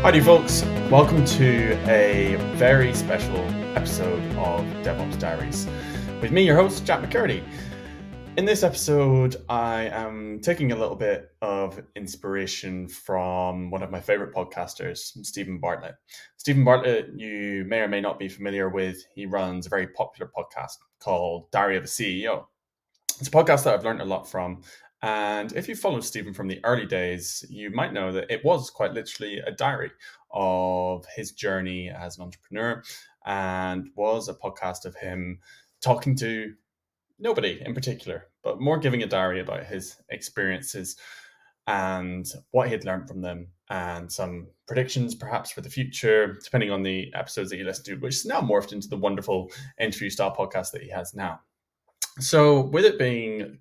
Howdy folks, welcome to a very special episode of DevOps Diaries. With me, your host, Jack McCurdy. In this episode, I am taking a little bit of inspiration from one of my favorite podcasters, Stephen Bartlett. Stephen Bartlett, you may or may not be familiar with. He runs a very popular podcast called Diary of a CEO. It's a podcast that I've learned a lot from. And if you follow Stephen from the early days, you might know that it was quite literally a diary of his journey as an entrepreneur, and was a podcast of him talking to nobody in particular, but more giving a diary about his experiences and what he had learned from them, and some predictions perhaps for the future, depending on the episodes that you listen to, which is now morphed into the wonderful interview style podcast that he has now. So with it being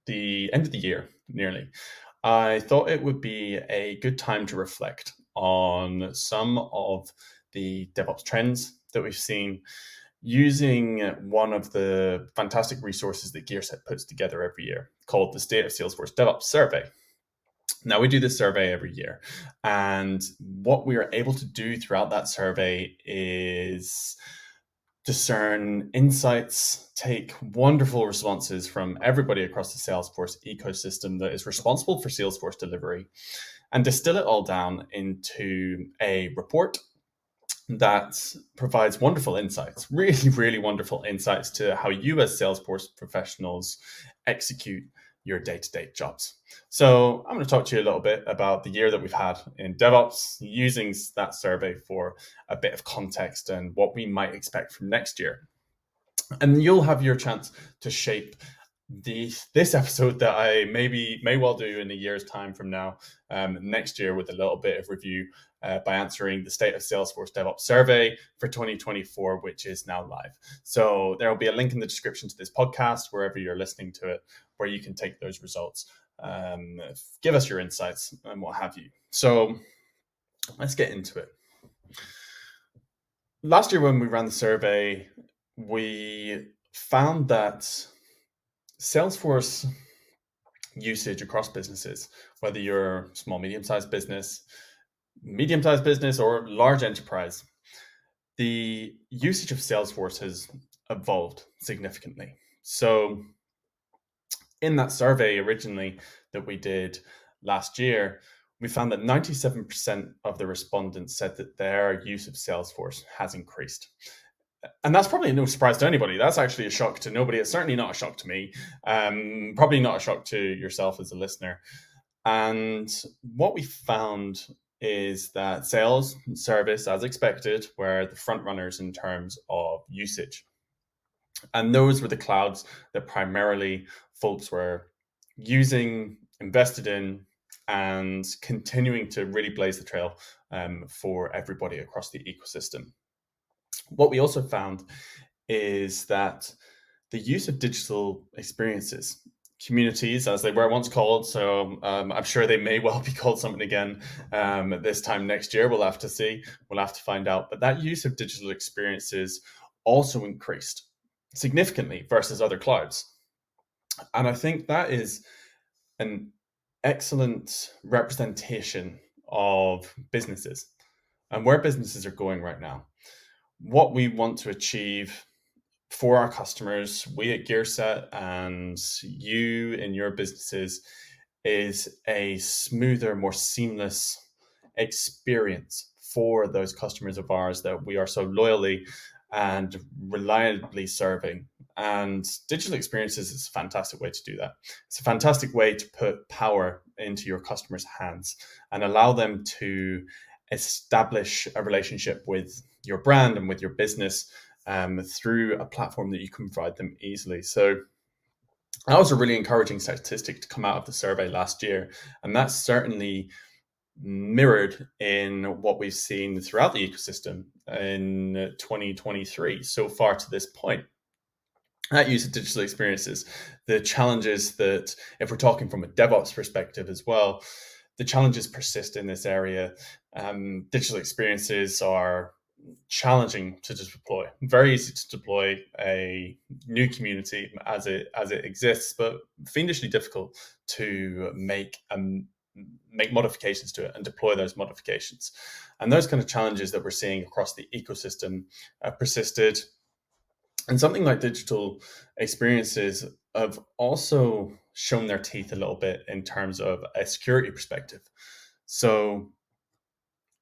the end of the year, nearly, I thought it would be a good time to reflect on some of the DevOps trends that we've seen, using one of the fantastic resources that Gearset puts together every year called the State of Salesforce DevOps survey. Now, we do this survey every year, and what we are able to do throughout that survey is discern insights, take wonderful responses from everybody across the Salesforce ecosystem that is responsible for Salesforce delivery, and distill it all down into a report that provides wonderful insights, really, really wonderful insights to how you as Salesforce professionals execute your day-to-day jobs. So I'm going to talk to you a little bit about the year that we've had in DevOps, using that survey for a bit of context and what we might expect from next year. And you'll have your chance to shape this episode that I may well do in a year's time from now, next year, with a little bit of review by answering the State of Salesforce DevOps survey for 2024, which is now live. So there will be a link in the description to this podcast, wherever you're listening to it, where you can take those results, give us your insights and what have you. So let's get into it. Last year when we ran the survey, we found that Salesforce usage across businesses, whether you're small, medium-sized business, or large enterprise, the usage of Salesforce has evolved significantly. So in that survey originally that we did last year, we found that 97% of the respondents said that their use of Salesforce has increased. And that's probably no surprise to anybody. That's actually a shock to nobody. It's certainly not a shock to me. Probably not a shock to yourself as a listener. And what we found is that sales and service, as expected, were the front runners in terms of usage. And those were the clouds that primarily folks were using, invested in, and continuing to really blaze the trail for everybody across the ecosystem. What we also found is that the use of digital experiences, communities as they were once called, so I'm sure they may well be called something again this time next year. We'll have to see. We'll have to find out. But that use of digital experiences also increased significantly versus other clouds. And I think that is an excellent representation of businesses and where businesses are going right now. What we want to achieve for our customers, we at Gearset and you in your businesses, is a smoother, more seamless experience for those customers of ours that we are so loyally and reliably serving. And digital experiences is a fantastic way to do that. It's a fantastic way to put power into your customers' hands and allow them to establish a relationship with your brand and with your business through a platform that you can provide them easily. So that was a really encouraging statistic to come out of the survey last year. And that's certainly mirrored in what we've seen throughout the ecosystem in 2023 so far to this point. That use of digital experiences, the challenges that, if we're talking from a DevOps perspective as well, the challenges persist in this area. Digital experiences are challenging to deploy, very easy to deploy a new community as it exists, but fiendishly difficult to make a make modifications to it and deploy those modifications. And those kind of challenges that we're seeing across the ecosystem persisted. And something like digital experiences have also shown their teeth a little bit in terms of a security perspective. So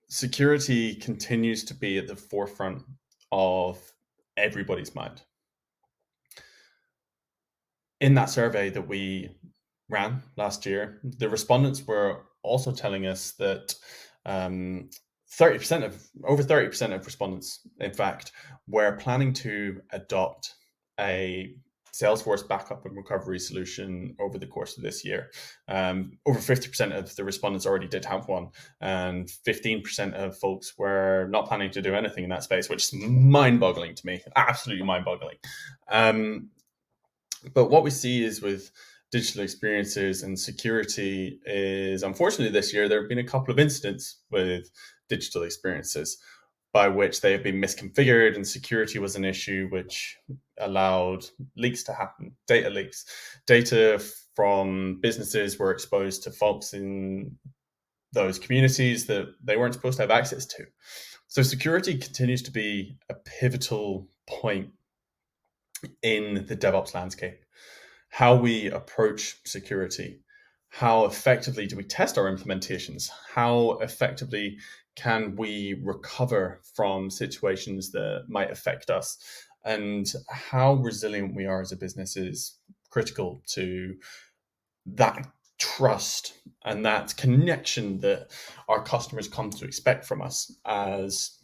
security continues to be at the forefront of everybody's mind. In that survey that we ran last year, the respondents were also telling us that 30% of over 30% of respondents, in fact, were planning to adopt a Salesforce backup and recovery solution over the course of this year. Over 50% of the respondents already did have one, and 15% of folks were not planning to do anything in that space, which is mind-boggling to me, absolutely mind-boggling. But what we see is with digital experiences and security is, unfortunately, this year there have been a couple of incidents with digital experiences by which they have been misconfigured and security was an issue, which allowed leaks to happen, data leaks. Data from businesses were exposed to folks in those communities that they weren't supposed to have access to. So security continues to be a pivotal point in the DevOps landscape. How we approach security, how effectively do we test our implementations, how effectively can we recover from situations that might affect us, and how resilient we are as a business is critical to that trust and that connection that our customers come to expect from us as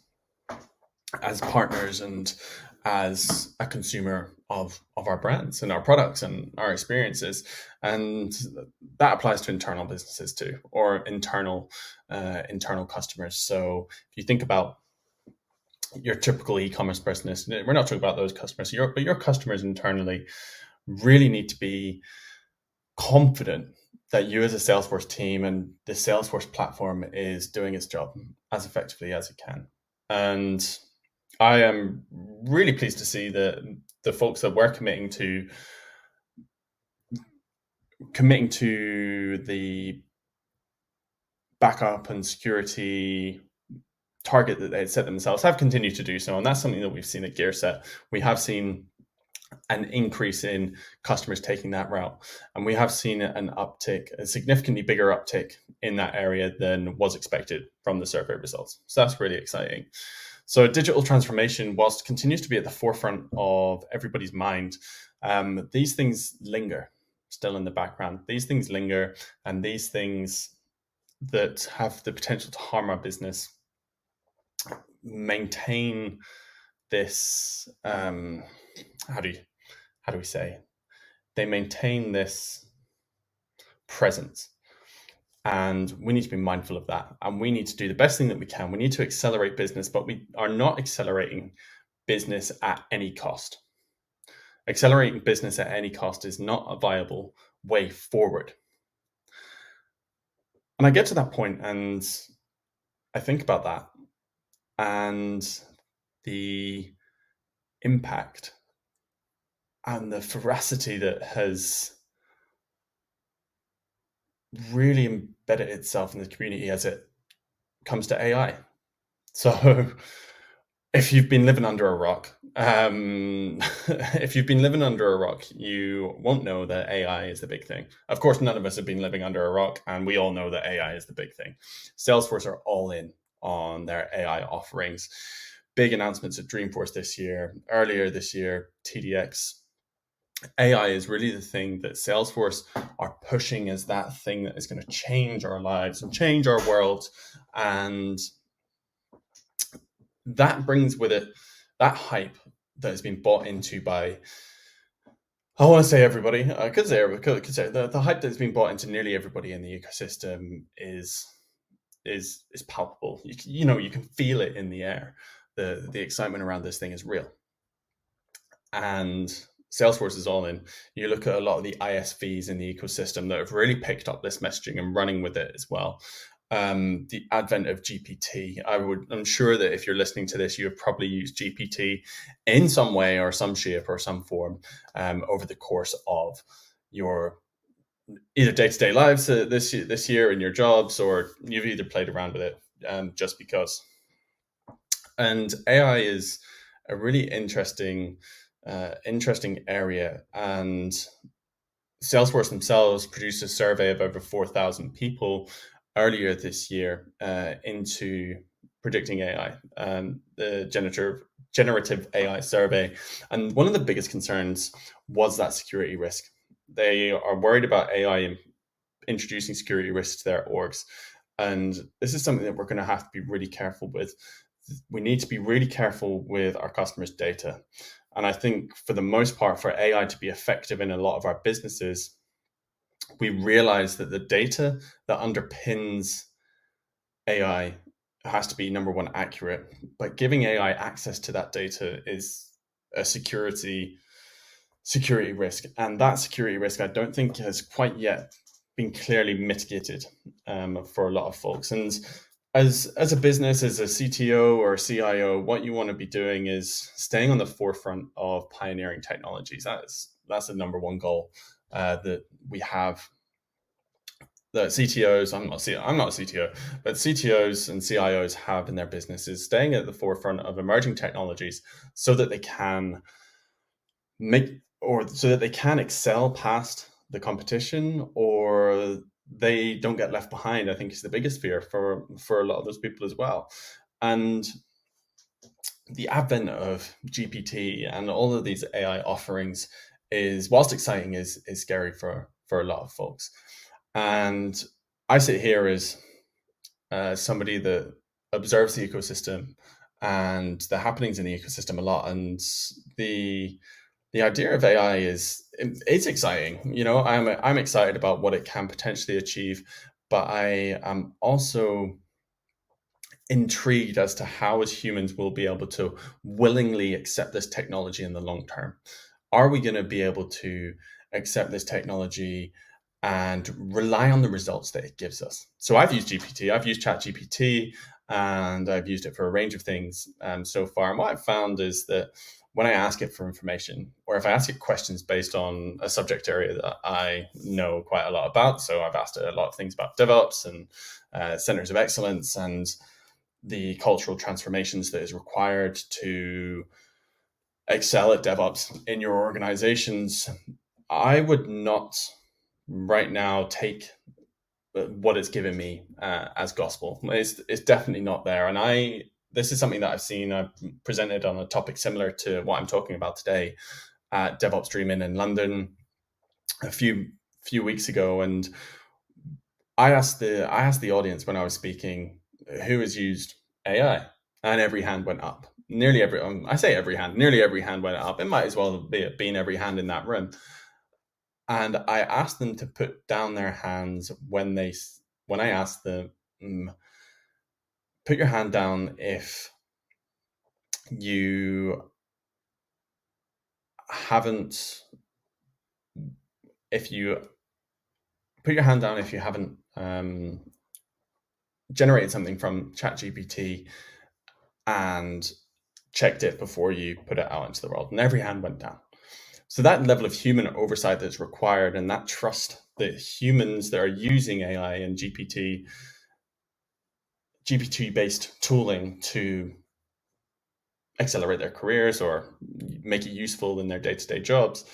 partners and as a consumer of our brands and our products and our experiences. And that applies to internal businesses too, or internal customers. So if you think about your typical e-commerce business, we're not talking about those customers, but your customers internally really need to be confident that you as a Salesforce team and the Salesforce platform is doing its job as effectively as it can. And I am really pleased to see that the folks that were committing to the backup and security target that they had set themselves have continued to do so. And that's something that we've seen at GearSet. We have seen an increase in customers taking that route. And we have seen an uptick, a significantly bigger uptick in that area than was expected from the survey results. So that's really exciting. So digital transformation, whilst continues to be at the forefront of everybody's mind, these things linger still in the background. These things linger, and these things that have the potential to harm our business maintain this, how do we say? They maintain this presence. And we need to be mindful of that. And we need to do the best thing that we can. We need to accelerate business, but we are not accelerating business at any cost. Accelerating business at any cost is not a viable way forward. And I get to that point and I think about that and the impact and the veracity that has really embedded itself in the community as it comes to AI. So if you've been living under a rock, you won't know that AI is the big thing. Of course, none of us have been living under a rock, and we all know that AI is the big thing. Salesforce are all in on their AI offerings. Big announcements at Dreamforce this year, earlier this year, TDX. AI is really the thing that Salesforce are pushing as that thing that is going to change our lives and change our world. And that brings with it that hype that has been bought into by, I want to say everybody. I could say the hype that's been bought into nearly everybody in the ecosystem is palpable. You can feel it in the air. The excitement around this thing is real. And Salesforce is all in. You look at a lot of the ISVs in the ecosystem that have really picked up this messaging and running with it as well. The advent of GPT. I'm sure that if you're listening to this, you have probably used GPT in some way or some shape or some form over the course of your either day-to-day lives this year in your jobs, or you've either played around with it just because. And AI is a really interesting area. And Salesforce themselves produced a survey of over 4,000 people earlier this year into predicting AI, the generative AI survey. And one of the biggest concerns was that security risk. They are worried about AI introducing security risks to their orgs. And this is something that we're going to have to be really careful with. We need to be really careful with our customers' data. And I think for the most part, for AI to be effective in a lot of our businesses, we realize that the data that underpins AI has to be, number one, accurate. But giving AI access to that data is a security risk. And that security risk, I don't think, has quite yet been clearly mitigated for a lot of folks. And as a business, as a CTO or a CIO, what you want to be doing is staying on the forefront of pioneering technologies. That's the number one goal that we have. The CTOs, I'm not a CTO, but CTOs and CIOs have in their businesses, staying at the forefront of emerging technologies so that they can excel past the competition, or they don't get left behind. I think is the biggest fear for a lot of those people as well. And the advent of GPT and all of these AI offerings is, whilst exciting, is scary for a lot of folks. And I sit here as somebody that observes the ecosystem and the happenings in the ecosystem a lot. And the idea of AI it's exciting. You know, I'm excited about what it can potentially achieve, but I am also intrigued as to how, as humans, we'll be able to willingly accept this technology in the long term. Are we going to be able to accept this technology and rely on the results that it gives us? So I've used GPT, I've used ChatGPT, and I've used it for a range of things so far. And what I've found is that when I ask it for information, or if I ask it questions based on a subject area that I know quite a lot about, so I've asked it a lot of things about DevOps and centers of excellence and the cultural transformations that is required to excel at DevOps in your organizations, I would not right now take what it's given me as gospel. It's definitely not there. And this is something that I've seen. I've presented on a topic similar to what I'm talking about today at DevOps Dream in London a few weeks ago. And I asked the audience when I was speaking, who has used AI? And every hand went up. Nearly every hand went up. It might as well be been every hand in that room. And I asked them to put down their hands when I asked them, put your hand down if you haven't, put your hand down if you haven't generated something from ChatGPT and checked it before you put it out into the world. And every hand went down. So that level of human oversight that's required, and that trust that humans that are using AI and GPT-based tooling to accelerate their careers or make it useful in their day-to-day jobs,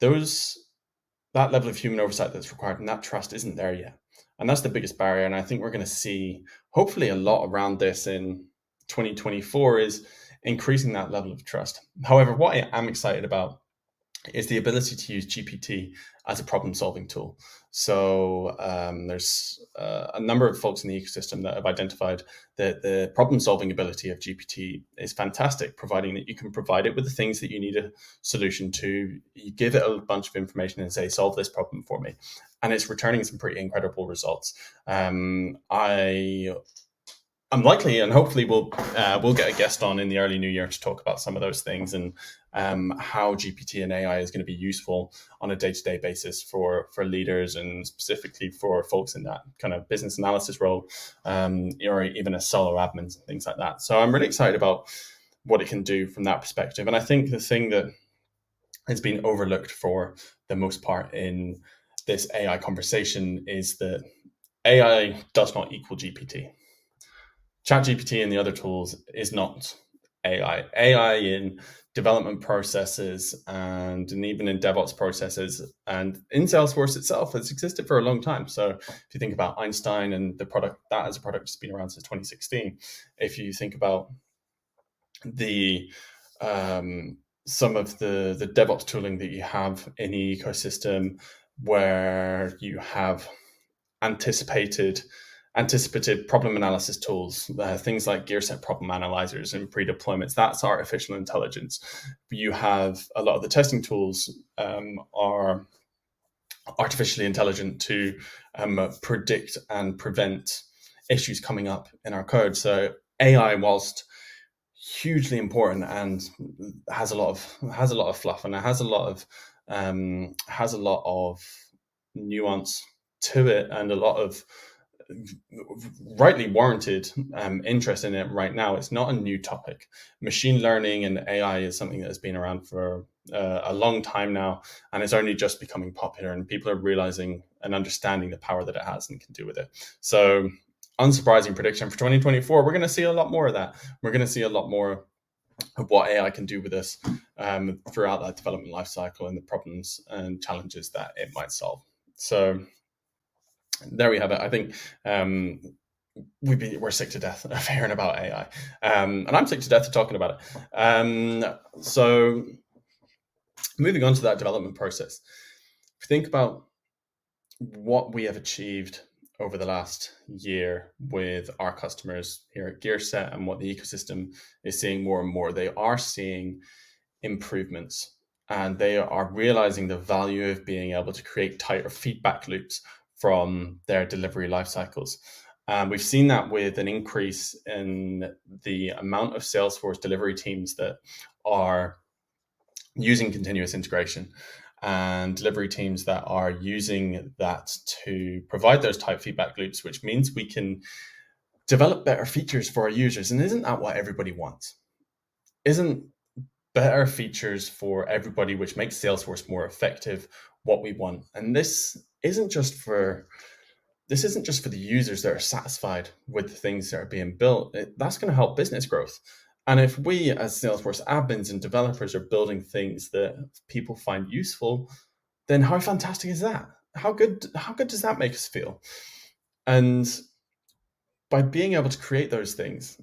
that level of human oversight that's required and that trust isn't there yet. And that's the biggest barrier. And I think we're going to see hopefully a lot around this in 2024 is increasing that level of trust. However, what I am excited about is the ability to use GPT as a problem-solving tool. So there's a number of folks in the ecosystem that have identified that the problem-solving ability of GPT is fantastic, providing that you can provide it with the things that you need a solution to. You give it a bunch of information and say, solve this problem for me. And it's returning some pretty incredible results. I'm likely and hopefully we'll get a guest on in the early new year to talk about some of those things and how GPT and AI is going to be useful on a day-to-day basis for leaders and specifically for folks in that kind of business analysis role, or even as solo admins and things like that. So I'm really excited about what it can do from that perspective. And I think the thing that has been overlooked for the most part in this AI conversation is that AI does not equal GPT. ChatGPT and the other tools is not AI. AI in development processes and even in DevOps processes and in Salesforce itself has existed for a long time. So if you think about Einstein and the product, that as a product has been around since 2016. If you think about the some of the DevOps tooling that you have in the ecosystem, where you have anticipative problem analysis tools, things like gear set problem analyzers and pre-deployments, that's artificial intelligence. You have a lot of the testing tools are artificially intelligent to predict and prevent issues coming up in our code. So AI, whilst hugely important and has a lot of fluff, and it has a lot of nuance to it, and a lot of rightly warranted interest in it right now. It's not a new topic. Machine learning and AI is something that has been around for a long time now, and it's only just becoming popular, and people are realizing and understanding the power that it has and can do with it. So unsurprising prediction for 2024, we're going to see a lot more of that. We're going to see a lot more of what AI can do with us throughout that development lifecycle and the problems and challenges that it might solve. So there we have it. I think we're sick to death of hearing about AI, and I'm sick to death of talking about it. So moving on to that development process, if you think about what we have achieved over the last year with our customers here at GearSet and what the ecosystem is seeing more and more, they are seeing improvements, and they are realizing the value of being able to create tighter feedback loops from their delivery life cycles. We've seen that with an increase in the amount of Salesforce delivery teams that are using continuous integration, and delivery teams that are using that to provide those tight feedback loops, which means we can develop better features for our users. And isn't that what everybody wants? Isn't better features for everybody, which makes Salesforce more effective, what we want? And this isn't just for the users that are satisfied with the things that are being built. That's going to help business growth. And if we as Salesforce admins and developers are building things that people find useful, then how fantastic is that? How good does that make us feel? And by being able to create those things,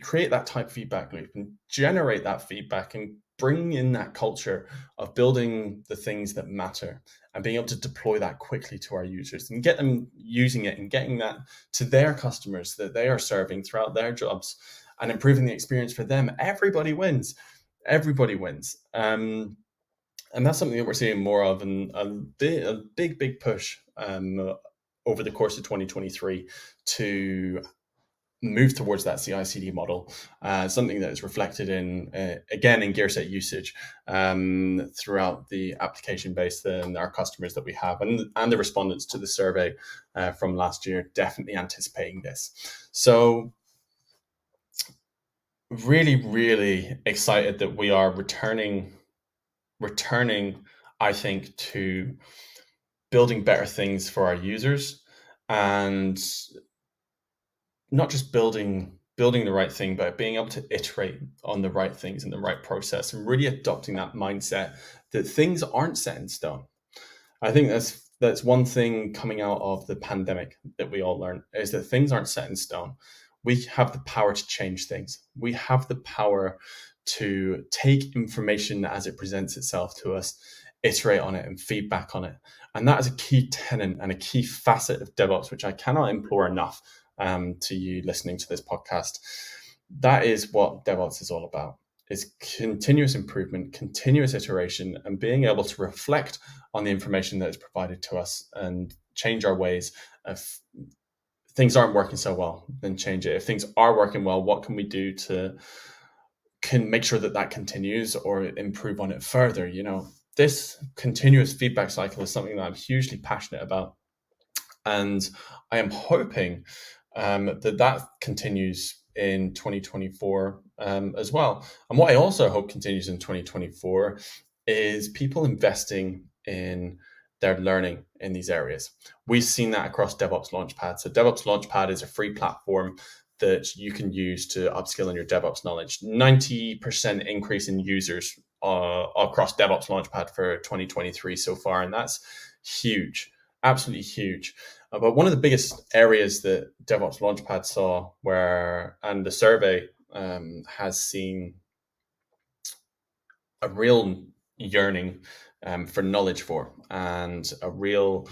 create that type feedback loop and generate that feedback and bring in that culture of building the things that matter and being able to deploy that quickly to our users and get them using it and getting that to their customers that they are serving throughout their jobs and improving the experience for them, everybody wins. Everybody wins. And that's something that we're seeing more of, and a big push over the course of 2023 to move towards that CI/CD model, something that is reflected in again in GearSet usage throughout the application base and our customers that we have, and the respondents to the survey from last year definitely anticipating this. So really excited that we are returning, I think, to building better things for our users, and not just building the right thing, but being able to iterate on the right things in the right process, and really adopting that mindset that things aren't set in stone. I think that's one thing coming out of the pandemic that we all learned, is that things aren't set in stone. We have the power to change things. We have the power to take information as it presents itself to us, iterate on it, and feedback on it. And that is a key tenet and a key facet of DevOps, which I cannot implore enough to you listening to this podcast. That is what DevOps is all about. Is continuous improvement, continuous iteration, and being able to reflect on the information that is provided to us and change our ways. If things aren't working so well, then change it. If things are working well, what can we do to make sure that continues or improve on it further? You know, this continuous feedback cycle is something that I'm hugely passionate about, and I am hoping that continues in 2024 as well. And what I also hope continues in 2024 is people investing in their learning in these areas. We've seen that across DevOps Launchpad. So DevOps Launchpad is a free platform that you can use to upskill in your DevOps knowledge. 90% increase in users across DevOps Launchpad for 2023 so far, and that's huge, absolutely huge. But one of the biggest areas that DevOps Launchpad saw and the survey has seen a real yearning for knowledge for, and a real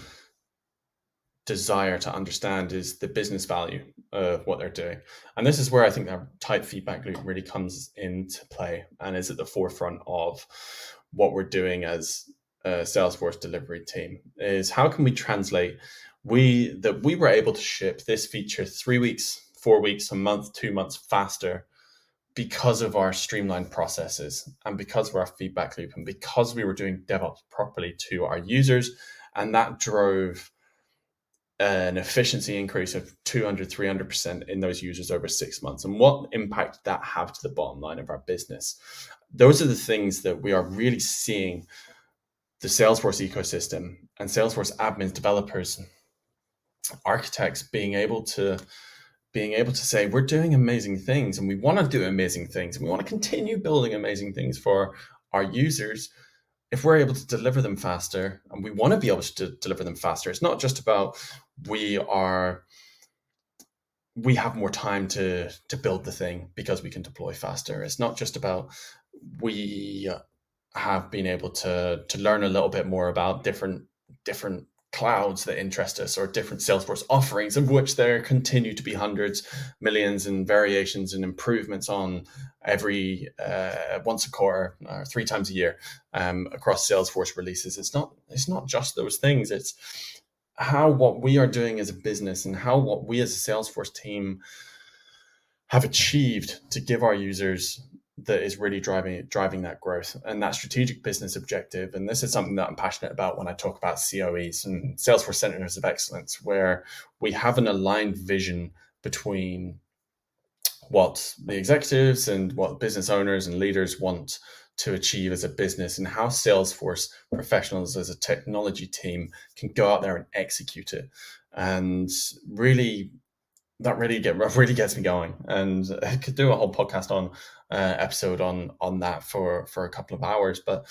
desire to understand, is the business value of what they're doing. And this is where I think that tight feedback loop really comes into play and is at the forefront of what we're doing as a Salesforce delivery team, is how can we translate we were able to ship this feature 3 weeks, 4 weeks, a month, 2 months faster because of our streamlined processes and because of our feedback loop and because we were doing DevOps properly to our users. And that drove an efficiency increase of 200, 300% in those users over 6 months. And what impact did that have to the bottom line of our business? Those are the things that we are really seeing the Salesforce ecosystem and Salesforce admins, developers, architects being able to say, we're doing amazing things and we want to do amazing things and we want to continue building amazing things for our users. If we're able to deliver them faster, and we want to be able to deliver them faster, it's not just about we have more time to build the thing because we can deploy faster. It's not just about we have been able to learn a little bit more about different clouds that interest us, or different Salesforce offerings, of which there continue to be hundreds, millions, and variations and improvements on every once a quarter or 3 times a year across Salesforce releases. It's not just those things. It's how what we are doing as a business and how what we as a Salesforce team have achieved to give our users that is really driving that growth and that strategic business objective. And this is something that I'm passionate about when I talk about COEs and Salesforce Centers of Excellence, where we have an aligned vision between what the executives and what business owners and leaders want to achieve as a business, and how Salesforce professionals as a technology team can go out there and execute it. And really, that really gets me going. And I could do a whole podcast on episode on that for a couple of hours. But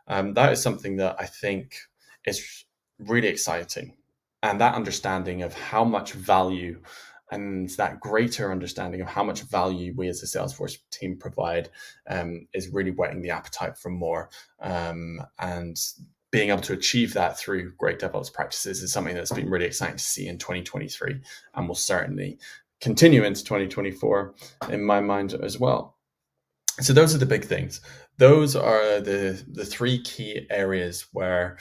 that is something that I think is really exciting. And that understanding of how much value, and that greater understanding of how much value we as a Salesforce team provide is really whetting the appetite for more. And being able to achieve that through great DevOps practices is something that's been really exciting to see in 2023, and will certainly continue into 2024 in my mind as well. So those are the big things. Those are the 3 key areas where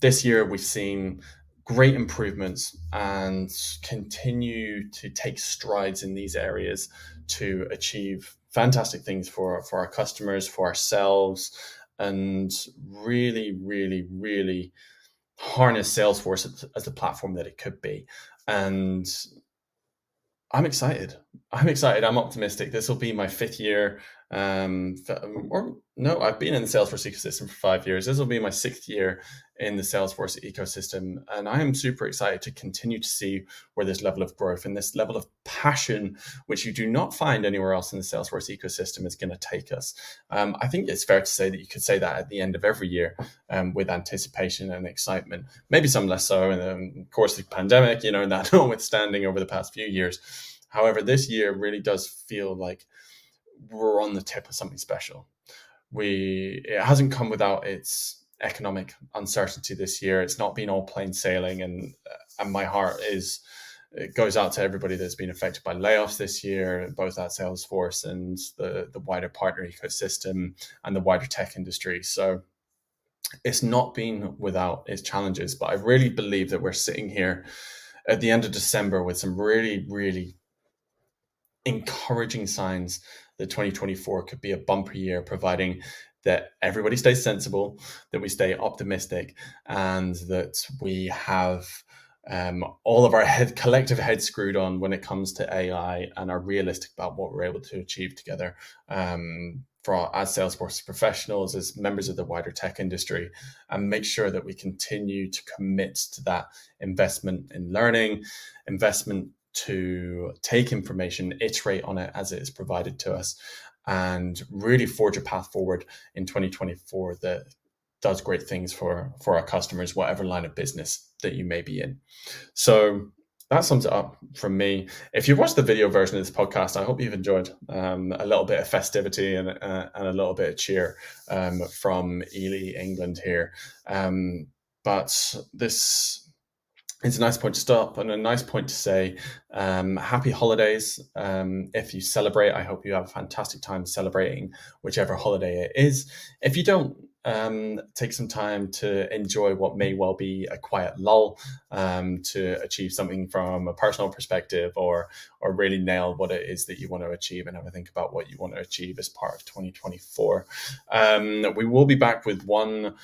this year we've seen great improvements and continue to take strides in these areas to achieve fantastic things for our customers, for ourselves, and really, really, really harness Salesforce as the platform that it could be. And I'm excited. I'm optimistic. This will be my 5th year. I've been in the Salesforce ecosystem for 5 years. This will be my 6th year in the Salesforce ecosystem. And I am super excited to continue to see where this level of growth and this level of passion, which you do not find anywhere else in the Salesforce ecosystem, is going to take us. I think it's fair to say that you could say that at the end of every year with anticipation and excitement, maybe some less so in the course of the pandemic, that notwithstanding over the past few years. However, this year really does feel like we're on the tip of something special. It hasn't come without its economic uncertainty this year. It's not been all plain sailing, and my heart goes out to everybody that's been affected by layoffs this year, both at Salesforce and the wider partner ecosystem and the wider tech industry. So it's not been without its challenges, but I really believe that we're sitting here at the end of December with some really, really encouraging signs that 2024 could be a bumper year, providing that everybody stays sensible, that we stay optimistic, and that we have all of our collective heads screwed on when it comes to AI, and are realistic about what we're able to achieve together as Salesforce professionals, as members of the wider tech industry, and make sure that we continue to commit to that investment in learning, investment to take information, iterate on it as it is provided to us, and really forge a path forward in 2024 that does great things for our customers, whatever line of business that you may be in. So that sums it up from me. If you've watched the video version of this podcast, I hope you've enjoyed a little bit of festivity and a little bit of cheer from Ely, England here. But this is a nice point to stop and a nice point to say happy holidays. If you celebrate, I hope you have a fantastic time celebrating whichever holiday it is. If you don't, take some time to enjoy what may well be a quiet lull, to achieve something from a personal perspective, or really nail what it is that you want to achieve and have a think about what you want to achieve as part of 2024. We will be back with one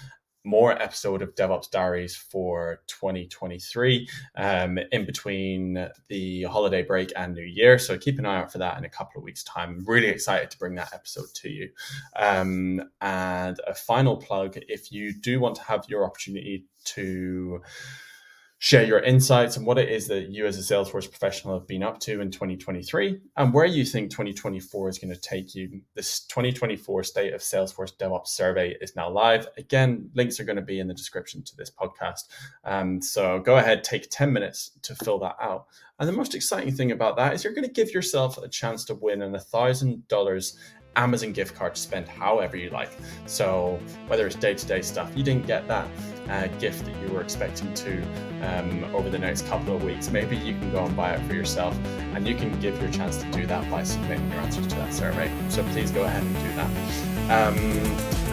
more episode of DevOps Diaries for 2023, in between the holiday break and New Year. So keep an eye out for that in a couple of weeks' time. I'm really excited to bring that episode to you. And a final plug, if you do want to have your opportunity to share your insights and what it is that you as a Salesforce professional have been up to in 2023 and where you think 2024 is going to take you. This 2024 State of Salesforce DevOps survey is now live. Again, links are going to be in the description to this podcast. So go ahead, take 10 minutes to fill that out. And the most exciting thing about that is you're going to give yourself a chance to win an $1,000 Amazon gift card to spend however you like. So whether it's day-to-day stuff, you didn't get that gift that you were expecting to over the next couple of weeks, maybe you can go and buy it for yourself, and you can give your chance to do that by submitting your answers to that survey. So please go ahead and do that.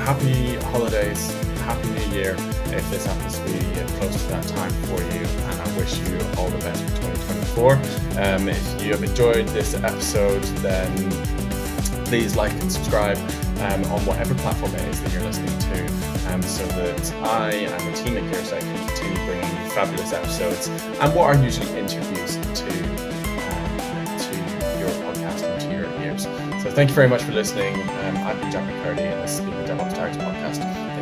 Happy holidays, happy new year if this happens to be close to that time for you, and I wish you all the best for 2024. If you have enjoyed this episode, then please like and subscribe on whatever platform it is that you're listening to, so that I and the team at GearSec can continue bringing you fabulous episodes and what are usually interviews to your podcast and to your ears. So thank you very much for listening. I've been Jack McCurdy, and this has been the DevOps Diaries podcast.